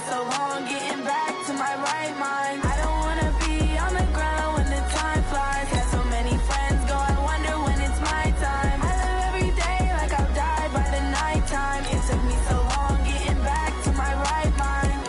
so long getting back to my right mind. I don't wanna be on the ground when the time flies. Had so many friends go, I wonder when it's my time. I live every day like I'll die by the nighttime. It took me so long getting back to my right mind.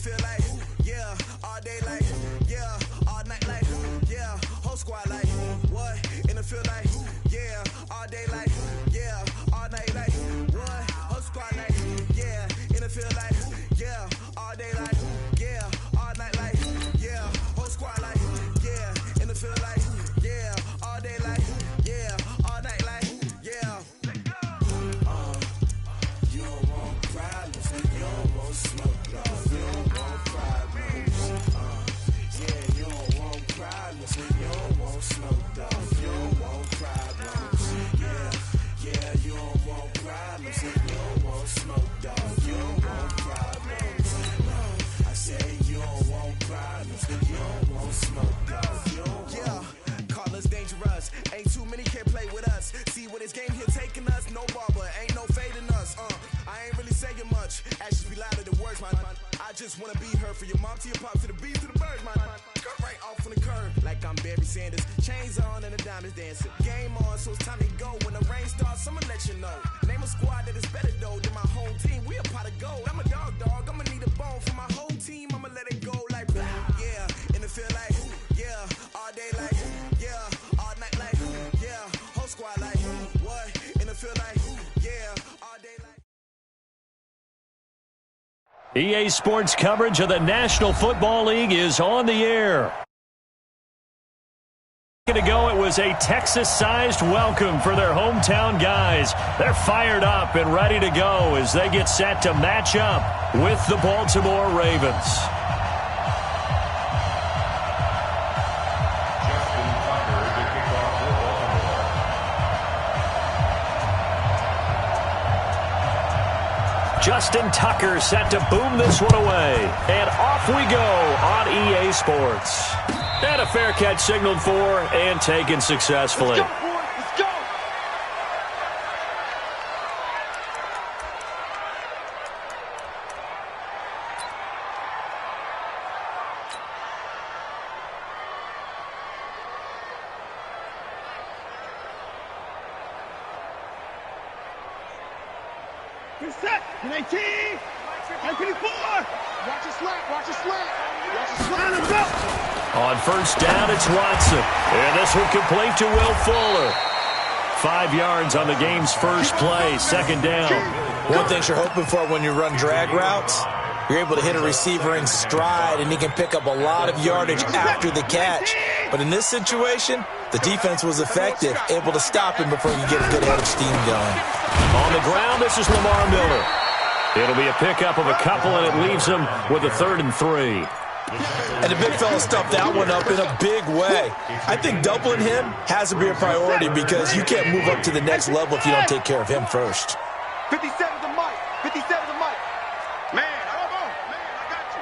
Feel like, yeah, all day like, yeah, all night like, yeah, whole squad like, what, in the field like, yeah, all day like, yeah, all night like, what, whole squad like, yeah, in the field like, yeah, all day like, yeah, all night like, yeah, whole squad like, yeah, in the field like, yeah, all day like, yeah, all night like, yeah. You don't want problems, you don't want smoke. Ain't too many can play with us. See where this game here taking us. No barber, ain't no fading us. I ain't really saying much. Actions be louder than words, man. I just wanna be heard from your mom to your pop to the beat to the birds, man. Cut right off on the curb like I'm Barry Sanders. Chains on and the diamonds dancing. Game on, so it's time to go. When the rain starts, I'ma let you know. Name a squad that is better though than my home team. We a pot of gold. I'm a dog. I'ma need a bone for my whole team. I'ma let it go like blah. Yeah, in the feel like yeah, all day like yeah. Squad like what in the field like yeah all day like. EA Sports coverage of the National Football League is on the air. A minute ago, it was a Texas-sized welcome for their hometown guys. They're fired up and ready to go as they get set to match up with the Baltimore Ravens. Justin Tucker set to boom this one away. And off we go on EA Sports. And a fair catch signaled for and taken successfully. Let's go, boys. Let's go. Set. 19. 24. Watch your slant. Watch your slant. Watch your slant. Let's go. On first down, it's Watson. And this one complete to Will Fuller. 5 yards on the game's first play. Second down. One thing you're hoping for when you run drag routes, you're able to hit a receiver in stride, and he can pick up a lot of yardage after the catch. But in this situation, the defense was effective, able to stop him before you get a good head of steam going. On the ground, this is Lamar Miller. It'll be a pickup of a couple, and it leaves him with a 3rd and 3. And the big fella stuffed that one up in a big way. I think doubling him has to be a priority because you can't move up to the next level if you don't take care of him first. 57 to Mike. 57 to Mike. Man, I don't know. Man, I got you.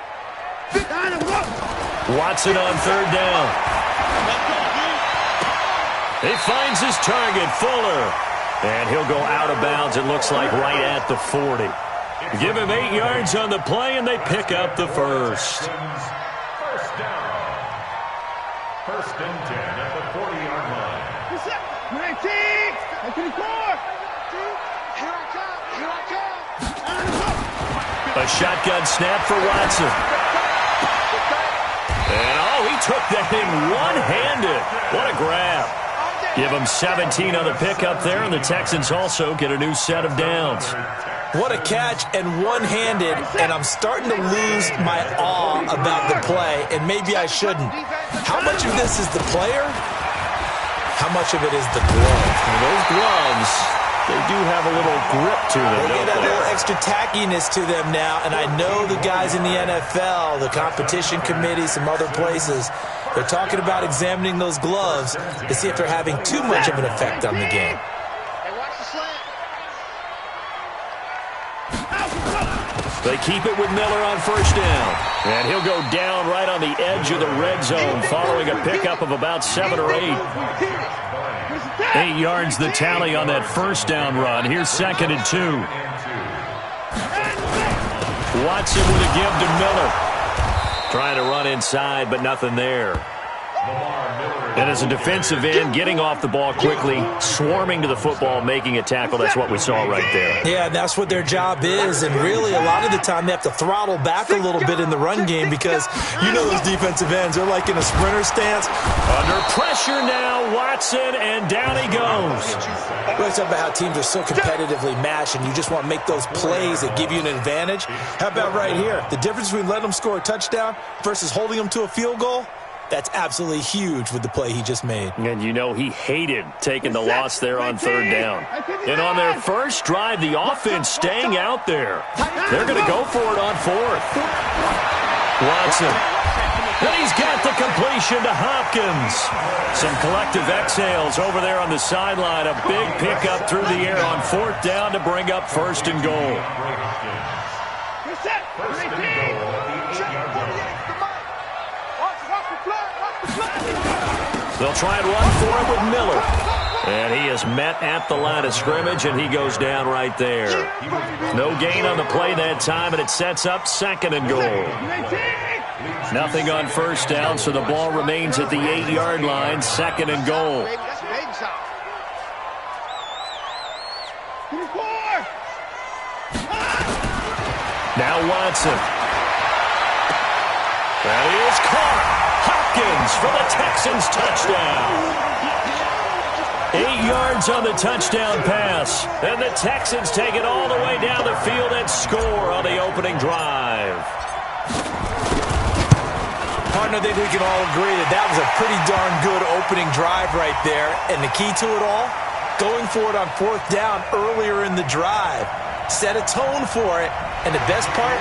Watson on 3rd down. He finds his target, Fuller. And he'll go out of bounds, it looks like, right at the 40. Give him 8 yards on the play, and they pick up the first. First down. 1st and 10 at the 40-yard line. 19. 24. Here I come. Here I come. A shotgun snap for Watson. And, he took that thing one-handed. What a grab. Give him 17 on the pickup there, and the Texans also get a new set of downs. What a catch, and one-handed, and I'm starting to lose my awe about the play, and maybe I shouldn't. How much of this is the player? How much of it is the glove? And those gloves, they do have a little grip to them. They get a little extra tackiness to them now, and I know the guys in the NFL, the competition committee, some other places, they're talking about examining those gloves to see if they're having too much of an effect on the game. Hey, watch the slant. They keep it with Miller on first down. And he'll go down right on the edge of the red zone following a pickup of about 7 or 8. 8 yards the tally on that first down run. Here's 2nd and 2. Watson with a give to Miller. Trying to run inside, but nothing there. And as a defensive end, getting off the ball quickly, swarming to the football, making a tackle, that's what we saw right there. Yeah, that's what their job is, and really a lot of the time they have to throttle back a little bit in the run game because you know those defensive ends, they're like in a sprinter stance. Under pressure now, Watson, and down he goes. We always talk about how teams are so competitively matched, and you just want to make those plays that give you an advantage. How about right here? The difference between letting them score a touchdown versus holding them to a field goal? That's absolutely huge with the play he just made. And you know he hated taking the loss there on 3rd down. And on their first drive, the offense staying out there. They're going to go for it on 4th. Watson. And he's got the completion to Hopkins. Some collective exhales over there on the sideline. A big pickup through the air on 4th down to bring up 1st and goal. They'll try and run for it with Miller. And he is met at the line of scrimmage, and he goes down right there. No gain on the play that time, and it sets up 2nd and goal. Nothing on first down, so the ball remains at the 8-yard line, 2nd and goal. Now Watson. And he is caught. Hopkins for the Texans touchdown. 8 yards on the touchdown pass. And the Texans take it all the way down the field and score on the opening drive. Partner, I think we can all agree that that was a pretty darn good opening drive right there. And the key to it all, going for it on 4th down earlier in the drive. Set a tone for it. And the best part,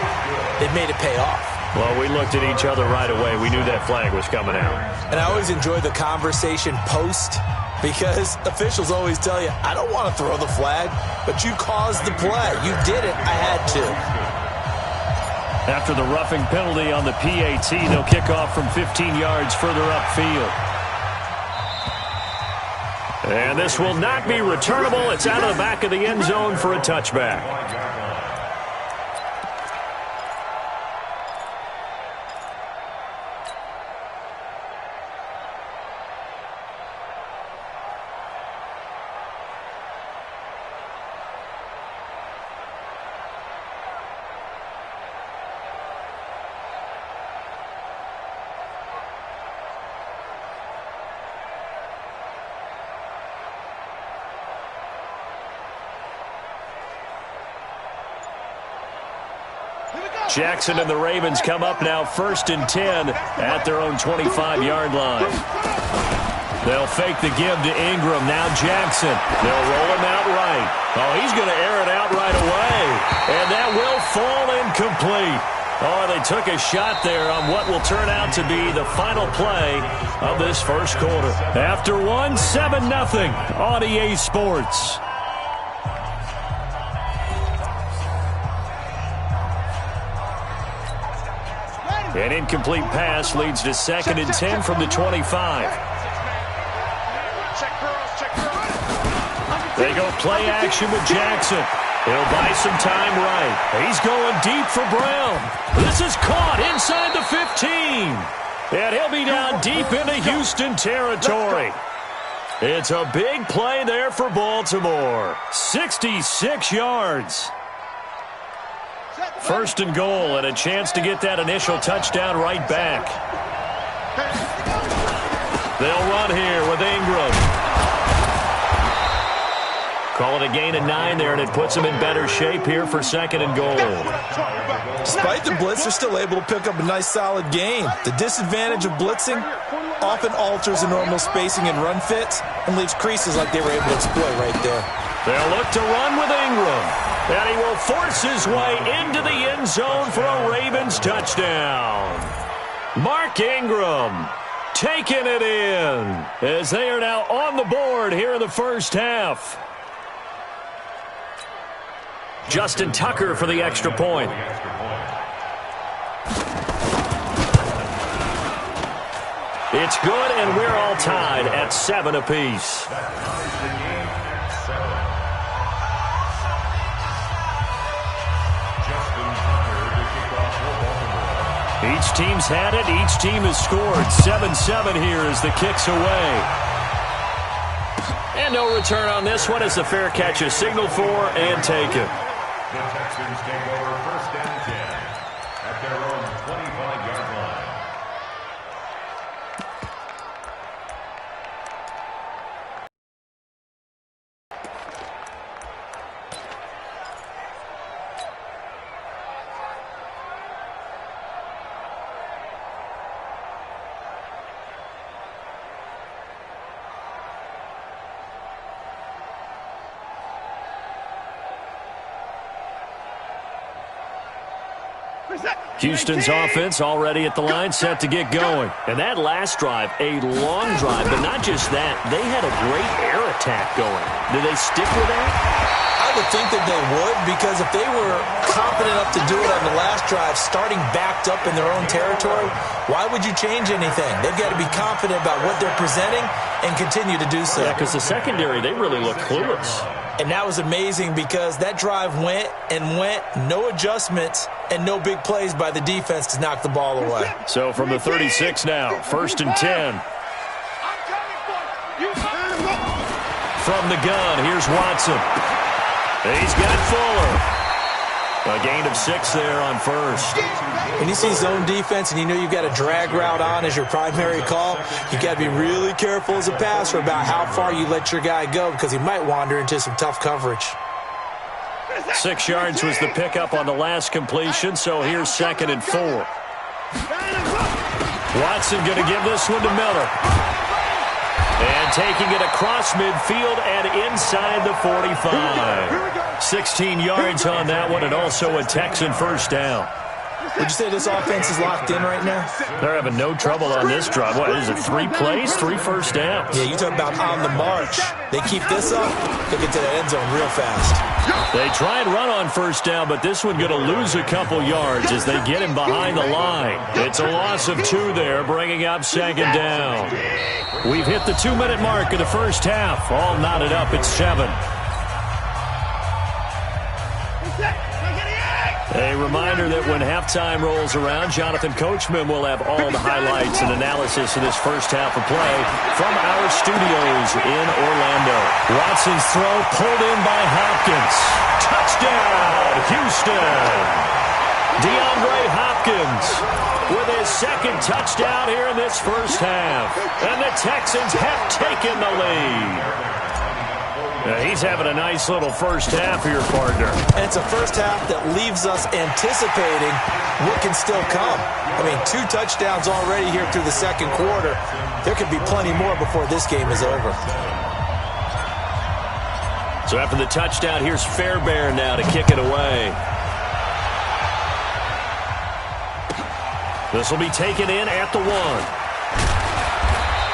they made it pay off. Well, we looked at each other right away. We knew that flag was coming out. And I always enjoy the conversation post because officials always tell you, I don't want to throw the flag, but you caused the play. You did it. I had to. After the roughing penalty on the PAT, they'll kick off from 15 yards further upfield. And this will not be returnable. It's out of the back of the end zone for a touchback. Jackson and the Ravens come up now 1st and 10 at their own 25-yard line. They'll fake the give to Ingram. Now Jackson. They'll roll him out right. Oh, he's going to air it out right away. And that will fall incomplete. Oh, they took a shot there on what will turn out to be the final play of this first quarter. After one, 7-0 on EA Sports. An incomplete pass leads to 2nd and 10 from the 25. They go play action with Jackson. He'll buy some time right. He's going deep for Brown. This is caught inside the 15. And he'll be down deep into Houston territory. It's a big play there for Baltimore. 66 yards. 1st and goal, and a chance to get that initial touchdown right back. They'll run here with Ingram. Call it a gain of 9 there, and it puts them in better shape here for 2nd and goal. Despite the blitz, they're still able to pick up a nice solid gain. The disadvantage of blitzing often alters the normal spacing and run fits and leaves creases like they were able to exploit right there. They'll look to run with Ingram. And he will force his way into the end zone for a Ravens touchdown. Mark Ingram taking it in as they are now on the board here in the first half. Justin Tucker for the extra point. It's good, and we're all tied at 7 apiece. Each team's had it. Each team has scored. 7-7 here as the kick's away. And no return on this one as the fair catch is signaled for and taken. The Texans take over 1st and 10 at their own 25-yard line. Houston's offense already at the line, set to get going. And that last drive, a long drive, but not just that. They had a great air attack going. Do they stick with that? I would think that they would, because if they were confident enough to do it on the last drive, starting backed up in their own territory, why would you change anything? They've got to be confident about what they're presenting and continue to do so. Yeah, because the secondary, they really look clueless. And that was amazing because that drive went and went, no adjustments, and no big plays by the defense to knock the ball away. So from the 36 now, 1st and 10. From the gun, here's Watson. He's got Fuller. A gain of 6 there on 1st. When you see zone defense and you know you've got a drag route on as your primary call, you've got to be really careful as a passer about how far you let your guy go because he might wander into some tough coverage. 6 yards was the pickup on the last completion, so here's 2nd and 4. Watson going to give this one to Miller. And taking it across midfield and inside the 45. 16 yards on that one, and also a Texan first down. Would you say this offense is locked in right now? They're having no trouble on this drive. What is it, 3 plays, 3 first downs? Yeah, you talk about on the march. They keep this up, they'll get to the end zone real fast. They try and run on first down, but this one going to lose a couple yards as they get him behind the line. It's a loss of 2 there, bringing up 2nd down. We've hit the 2-minute mark of the first half. All knotted up at 7. A reminder that when halftime rolls around, Jonathan Coachman will have all the highlights and analysis of this first half of play from our studios in Orlando. Watson's throw pulled in by Hopkins. Touchdown, Houston! DeAndre Hopkins with his 2nd touchdown here in this first half. And the Texans have taken the lead. He's having a nice little first half here, partner. And it's a first half that leaves us anticipating what can still come. I mean, 2 touchdowns already here through the 2nd quarter. There could be plenty more before this game is over. So after the touchdown, here's Fairbairn now to kick it away. This will be taken in at the 1.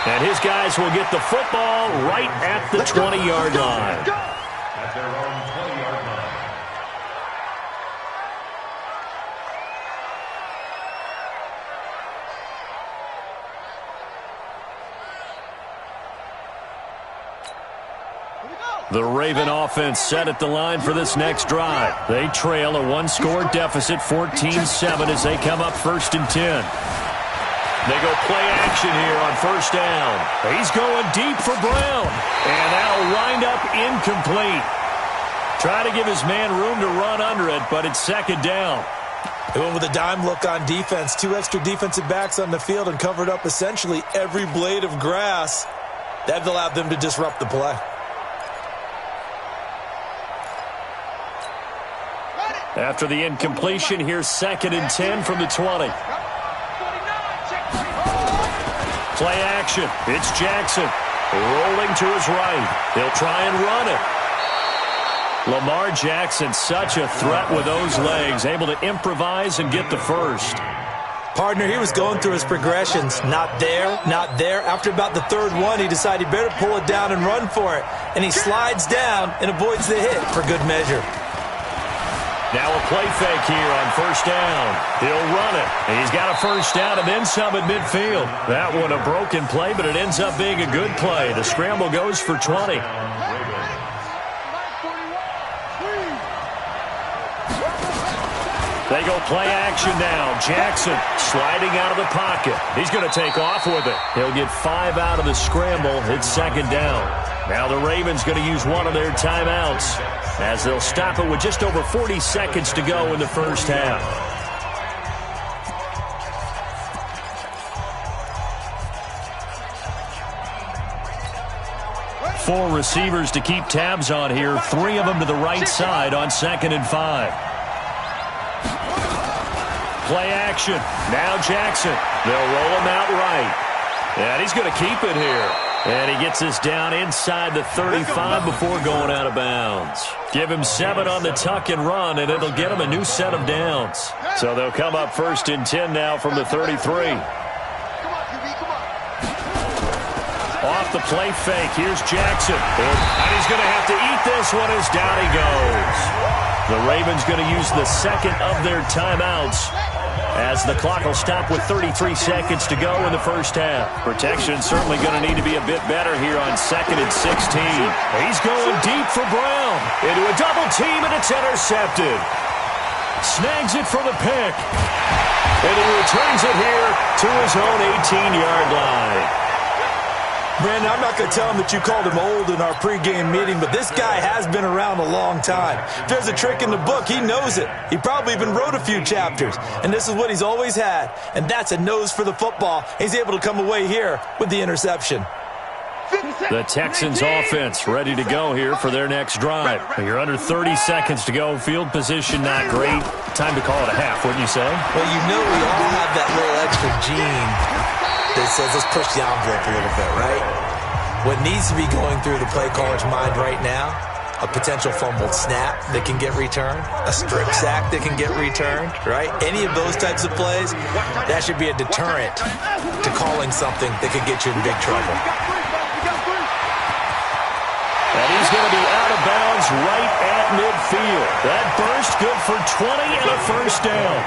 And his guys will get the football right at the 20-yard line. At their own 20-yard line. The Raven offense set at the line for this next drive. They trail a 1-score deficit, 14-7, as they come up 1st and 10. They go play action here on first down. He's going deep for Brown. And that'll wind up incomplete. Try to give his man room to run under it, but it's 2nd down. They went with a dime look on defense. 2 extra defensive backs on the field and covered up essentially every blade of grass. That allowed them to disrupt the play. After the incompletion, here's 2nd and 10 from the 20. Play action. It's Jackson. Rolling to his right. He'll try and run it. Lamar Jackson, such a threat with those legs. Able to improvise and get the first. Partner, he was going through his progressions. Not there, not there. After about the 3rd one, he decided he better pull it down and run for it. And he slides down and avoids the hit for good measure. Now a play fake here on first down. He'll run it. And he's got a first down and then some at midfield. That one a broken play, but it ends up being a good play. The scramble goes for 20. They go play action now. Jackson sliding out of the pocket. He's going to take off with it. He'll get 5 out of the scramble. It's second down. Now the Ravens going to use one of their timeouts as they'll stop it with just over 40 seconds to go in the first half. Four receivers to keep tabs on here. 3 of them to the right side on 2nd and 5. Play action. Now Jackson. They'll roll him out right. And he's going to keep it here. And he gets us down inside the 35 before going out of bounds. Give him 7 on the tuck and run, and it'll get him a new set of downs. So they'll come up 1st and 10 now from the 33. Off the play fake. Here's Jackson. And he's going to have to eat this one as down he goes. The Ravens going to use the second of their timeouts as the clock will stop with 33 seconds to go in the first half. Protection certainly going to need to be a bit better here on 2nd and 16. He's going deep for Brown. Into a double team, and it's intercepted. Snags it for the pick. And he returns it here to his own 18-yard line. Brandon, I'm not going to tell him that you called him old in our pregame meeting, but this guy has been around a long time. If there's a trick in the book, he knows it. He probably even wrote a few chapters, and this is what he's always had, and that's a nose for the football. He's able to come away here with the interception. The Texans offense ready to go here for their next drive. You're under 30 seconds to go. Field position not great. Time to call it a half, wouldn't you say? Well, you know we all have that little extra gene that says let's push the envelope a little bit, right? What needs to be going through the play caller's mind right now, a potential fumbled snap that can get returned, a strip sack that can get returned, right? Any of those types of plays, that should be a deterrent to calling something that could get you in big trouble. And he's going to be out of bounds right at midfield. That burst good for 20 and a first down.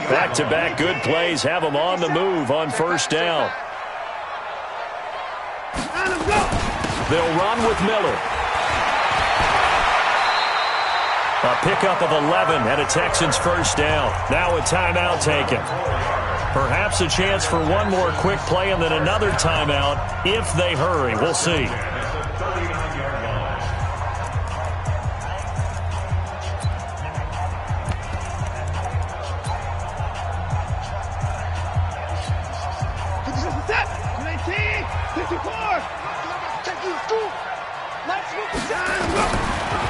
Back-to-back good plays have them on the move on first down. They'll run with Miller. A pickup of 11 and a Texans first down. Now a timeout taken. Perhaps a chance for one more quick play and then another timeout if they hurry. We'll see.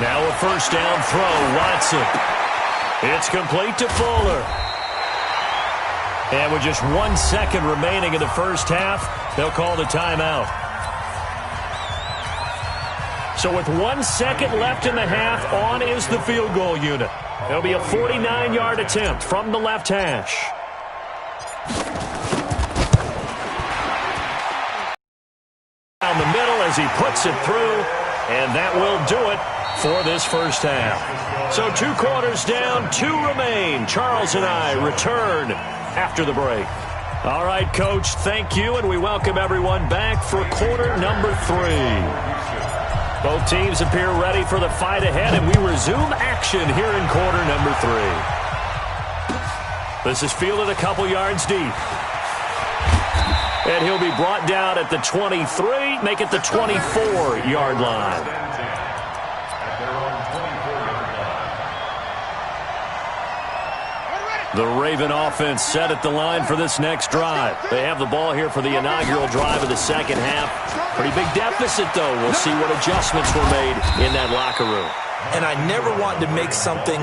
Now a first down throw, Watson. It's complete to Fuller. And with just 1 second remaining in the first half, they'll call the timeout. So with 1 second left in the half, on is the field goal unit. It'll be a 49-yard attempt from the left hash. Down the middle as he puts it through, and that will do it for this first half. So 2 quarters down, 2 remain. Charles and I return after the break. All right, Coach, thank you, and we welcome everyone back for quarter number 3. Both teams appear ready for the fight ahead, and we resume action here in quarter number 3. This is fielded a couple yards deep. And he'll be brought down at the 23, make it the 24-yard line. The Raven offense set at the line for this next drive. They have the ball here for the inaugural drive of the second half. Pretty big deficit, though. We'll see what adjustments were made in that locker room. And I never want to make something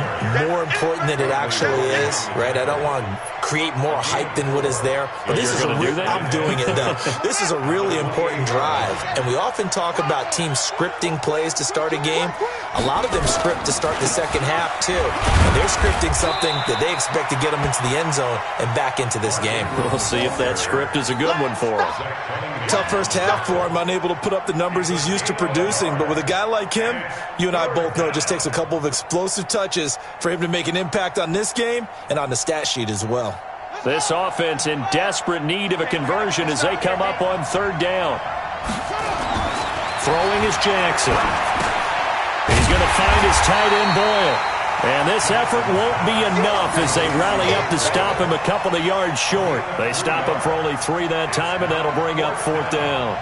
more important than it actually is, right? I don't want to create more hype than what is there. But this is I'm doing it, though. This is a really important drive, and we often talk about teams scripting plays to start a game. A lot of them script to start the second half, too. And they're scripting something that they expect to get them into the end zone and back into this game. We'll see if that script is a good one for him. Tough first half for him, unable to put up the numbers he's used to producing. But with a guy like him, you and I both know it just takes a couple of explosive touches for him to make an impact on this game and on the stat sheet as well. This offense in desperate need of a conversion as they come up on third down. Throwing is Jackson. He's going to find his tight end Boyle. And this effort won't be enough as they rally up to stop him a couple of yards short. They stop him for only 3 that time, and that'll bring up fourth down.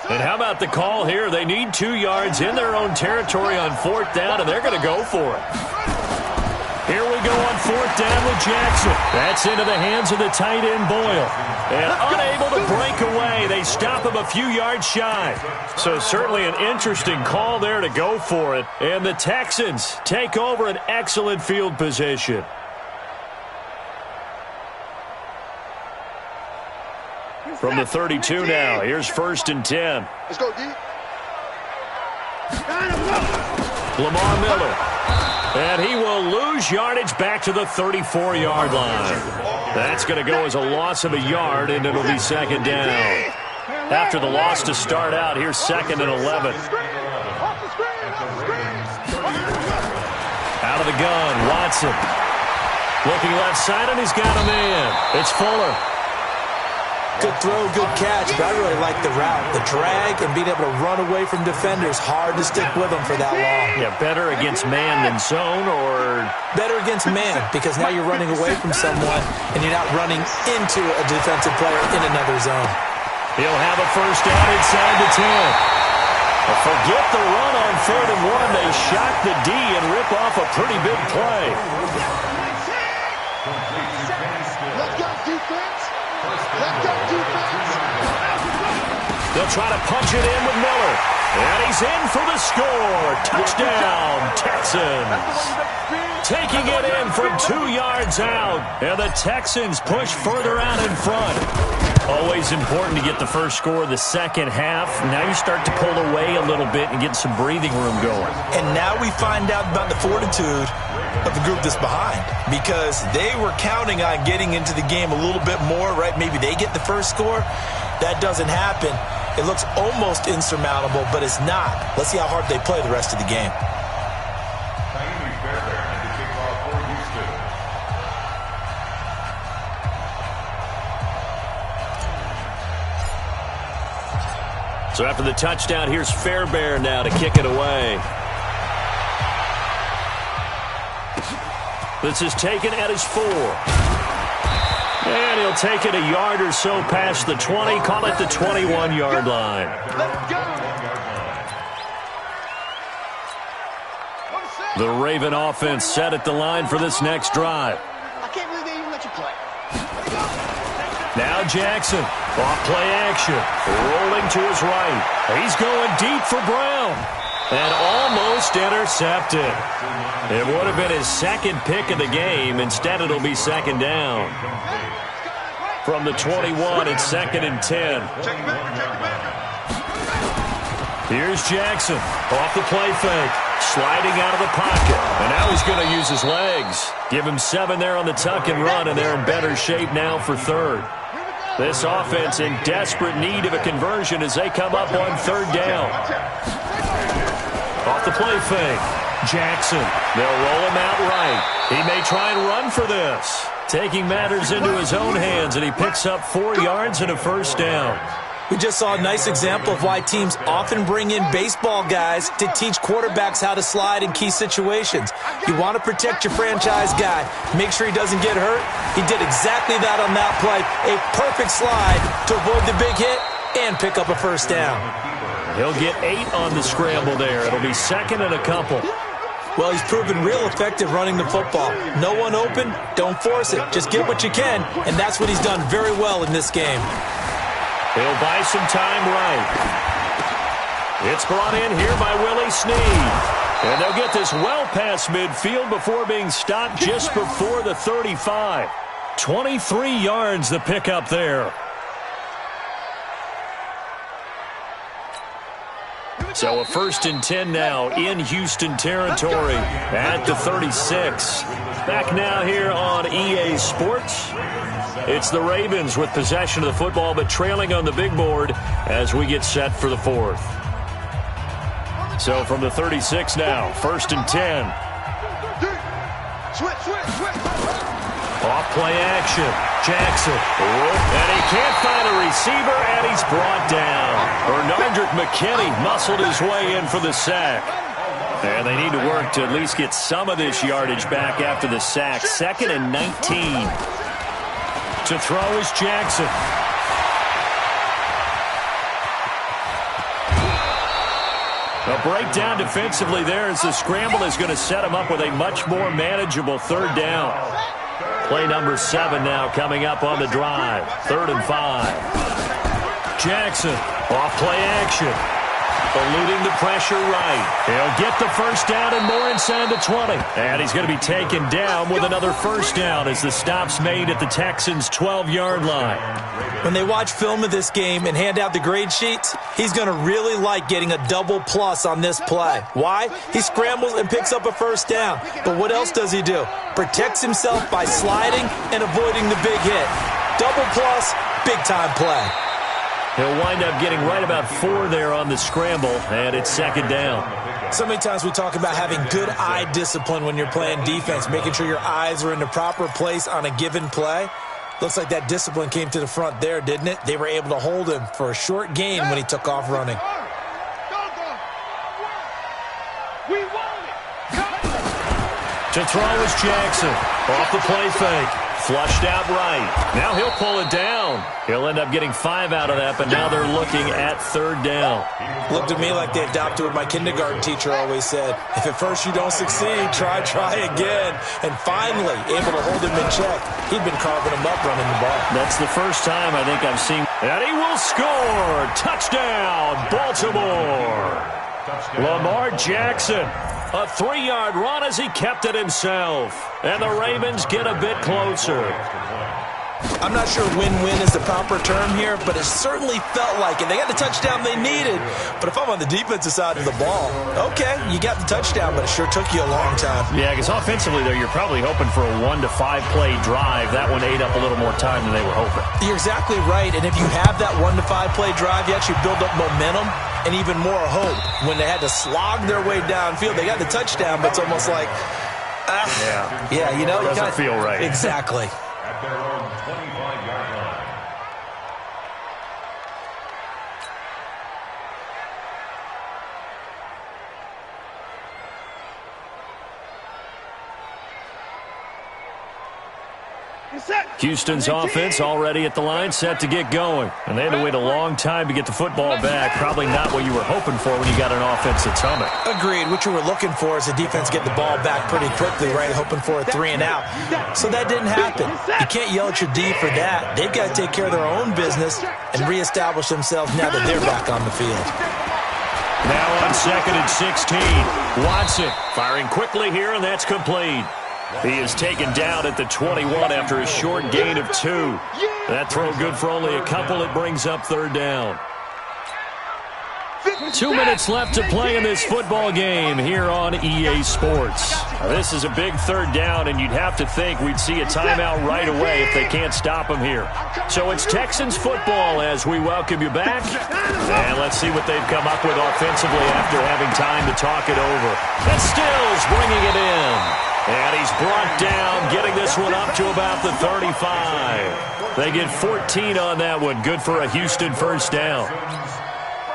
And how about the call here? They need 2 yards in their own territory on fourth down, and they're going to go for it. Here we go on fourth down with Jackson. That's into the hands of the tight end Boyle. And unable to break away, they stop him a few yards shy. So certainly an interesting call there to go for it. And the Texans take over an excellent field position. From the 32 now, here's 1st and 10. Let's go, D. Lamar Miller. And he will lose yardage back to the 34-yard line. That's going to go as a loss of a yard, and it'll be second down. After the loss to start out, here's 2nd and 11. Out of the gun, Watson. Looking left side, and he's got him in. It's Fuller. Good throw, good catch, but I really like the route. The drag and being able to run away from defenders, hard to stick with them for that long. Yeah, better against man than zone, or? Better against man, because now you're running away from someone and you're not running into a defensive player in another zone. He'll have a first down inside the 10. Forget the run on 3rd and 1. They shock the D and rip off a pretty big play. Let's go, defense. Let's go, defense. They'll try to punch it in with Miller. And he's in for the score. Touchdown, Texans. Taking it in from 2 yards out. And the Texans push further out in front. Always important to get the first score of the second half. Now you start to pull away a little bit and get some breathing room going. And now we find out about the fortitude of the group that's behind, because they were counting on getting into the game a little bit more, right? Maybe they get the first score. That doesn't happen. It looks almost insurmountable, but it's not. Let's see how hard they play the rest of the game. So after the touchdown, here's Fairbairn now to kick it away. This is taken at his 4. And he'll take it a yard or so past the 20, call it the 21-yard line. The Raven offense set at the line for this next drive. I can't believe they even let you play. Now Jackson, off play action, rolling to his right. He's going deep for Brown. And almost intercepted. It would have been his second pick of the game. Instead, it'll be second down. From the 21, it's 2nd and 10. Here's Jackson, off the play fake, sliding out of the pocket. And now he's going to use his legs. Give him 7 there on the tuck and run, and they're in better shape now for 3rd. This offense in desperate need of a conversion as they come up on 3rd down. Off the play fake. Jackson. They'll roll him out right. He may try and run for this. Taking matters into his own hands, and he picks up 4 yards and a first down. We just saw a nice example of why teams often bring in baseball guys to teach quarterbacks how to slide in key situations. You want to protect your franchise guy. Make sure he doesn't get hurt. He did exactly that on that play. A perfect slide to avoid the big hit and pick up a first down. He'll get 8 on the scramble there. It'll be 2nd and a couple. Well, he's proven real effective running the football. No one open, don't force it. Just get what you can, and that's what he's done very well in this game. He'll buy some time right. It's brought in here by Willie Snead. And they'll get this well past midfield before being stopped just before the 35. 23 yards the pickup there. So a 1st and 10 now in Houston territory at the 36. Back now here on EA Sports. It's the Ravens with possession of the football but trailing on the big board as we get set for the 4th. So from the 36 now, 1st and 10. Off play action. Jackson. And he can't find a receiver, and he's brought down. Bernardrick McKinney muscled his way in for the sack. And they need to work to at least get some of this yardage back after the sack. 2nd and 19. To throw is Jackson. A breakdown defensively there as the scramble is going to set him up with a much more manageable 3rd down. Play number 7 now coming up on the drive. 3rd and 5. Jackson, off play action. Eluding the pressure right. He'll get the 1st down and more inside the 20. And he's going to be taken down with another 1st down as the stop's made at the Texans' 12-yard line. When they watch film of this game and hand out the grade sheets, he's going to really like getting a double plus on this play. Why? He scrambles and picks up a 1st down. But what else does he do? Protects himself by sliding and avoiding the big hit. Double plus, big-time play. He'll wind up getting right about 4 there on the scramble, and it's 2nd down. So many times we talk about having good eye discipline when you're playing defense, making sure your eyes are in the proper place on a given play. Looks like that discipline came to the front there, didn't it? They were able to hold him for a short gain when he took off running. To throw is Jackson. Off the play fake. Flushed out right. Now he'll pull it down. He'll end up getting 5 out of that, but now they're looking at 3rd down. Looked to me like they adopted what my kindergarten teacher always said. If at first you don't succeed, try again. And finally, able to hold him in check. He'd been carving him up running the ball. That's the first time I think I've seen. And he will score. Touchdown, Baltimore. Lamar Jackson. A 3-yard run as he kept it himself. And the Ravens get a bit closer. I'm not sure win-win is the proper term here, but it certainly felt like it. They got the touchdown they needed, but if I'm on the defensive side of the ball, okay, you got the touchdown, but it sure took you a long time. Yeah, because offensively, though, you're probably hoping for a 1 to 5 play drive. That one ate up a little more time than they were hoping. You're exactly right, and if you have that 1 to 5 play drive, you actually build up momentum and even more hope. When they had to slog their way downfield, they got the touchdown, but it's almost like, yeah, you know, doesn't feel right. Exactly. At their own 25-yard line. Houston's offense already at the line, set to get going. And they had to wait a long time to get the football back. Probably not what you were hoping for when you got an offense that's humming. Agreed. What you were looking for is the defense get the ball back pretty quickly, right? Hoping for a 3 and out. So that didn't happen. You can't yell at your D for that. They've got to take care of their own business and reestablish themselves now that they're back on the field. Now on 2nd and 16. Watson firing quickly here, and that's complete. He is taken down at the 21 after a short gain of 2. That throw good for only a couple. It brings up 3rd down. 2 minutes left to play in this football game here on EA Sports. This is a big 3rd down, and you'd have to think we'd see a timeout right away if they can't stop him here. So it's Texans football as we welcome you back. And let's see what they've come up with offensively after having time to talk it over. And Stills bringing it in. And he's brought down, getting this one up to about the 35. They get 14 on that one. Good for a Houston 1st down.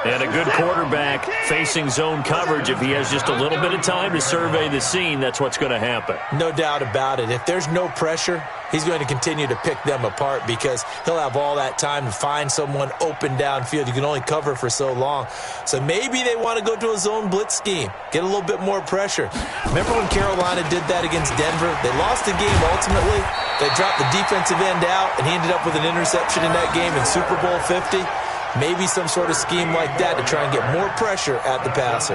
And a good quarterback facing zone coverage, if he has just a little bit of time to survey the scene, that's what's going to happen. No doubt about it. If there's no pressure, he's going to continue to pick them apart because he'll have all that time to find someone open downfield. You can only cover for so long. So maybe they want to go to a zone blitz scheme, get a little bit more pressure. Remember when Carolina did that against Denver? They lost the game ultimately. They dropped the defensive end out, and he ended up with an interception in that game in Super Bowl 50. Maybe some sort of scheme like that to try and get more pressure at the passer.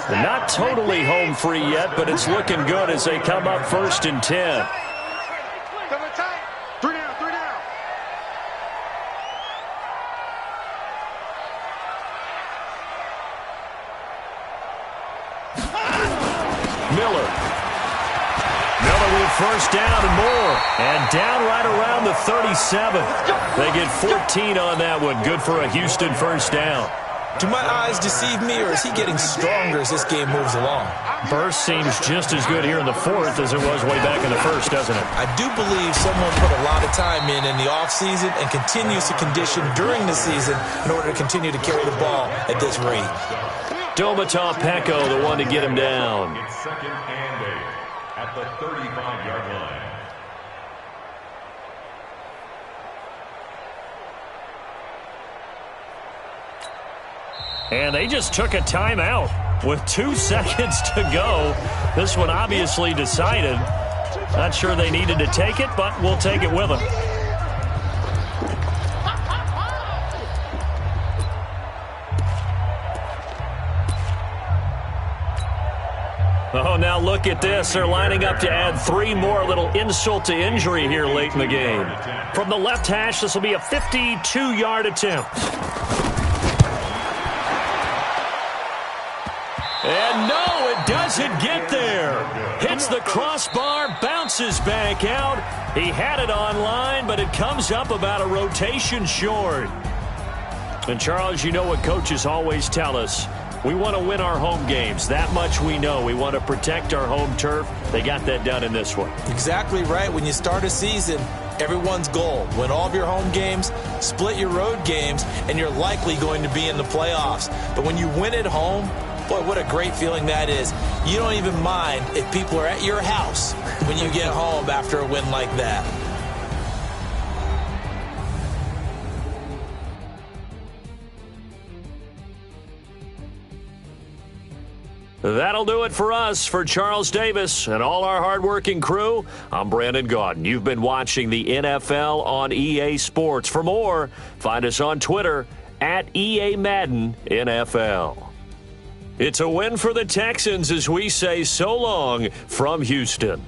They're not totally home free yet, but it's looking good as they come up 1st and 10. Three down. Miller with first down and more. And down right around the 37. They get 14 on that one. Good for a Houston first down. Do my eyes deceive me, or is he getting stronger as this game moves along? Burst seems just as good here in the 4th as it was way back in the 1st, doesn't it? I do believe someone put a lot of time in the offseason and continues to condition during the season in order to continue to carry the ball at this rate. Domata Peko, the one to get him down. It's 2nd and 8 at the 35-yard line. And they just took a timeout with 2 seconds to go. This one obviously decided. Not sure they needed to take it, but we'll take it with them. Oh, now look at this. They're lining up to add 3 more. Little insult to injury here late in the game. From the left hash, this will be a 52-yard attempt. And no, it doesn't get there. Hits the crossbar, bounces back out. He had it online, but it comes up about a rotation short. And, Charles, you know what coaches always tell us. We want to win our home games. That much we know. We want to protect our home turf. They got that done in this one. Exactly right. When you start a season, everyone's goal, win all of your home games, split your road games, and you're likely going to be in the playoffs. But when you win at home, boy, what a great feeling that is. You don't even mind if people are at your house when you get home after a win like that. That'll do it for us. For Charles Davis and all our hardworking crew, I'm Brandon Gaudin. You've been watching the NFL on EA Sports. For more, find us on Twitter at EA Madden NFL. It's a win for the Texans as we say so long from Houston.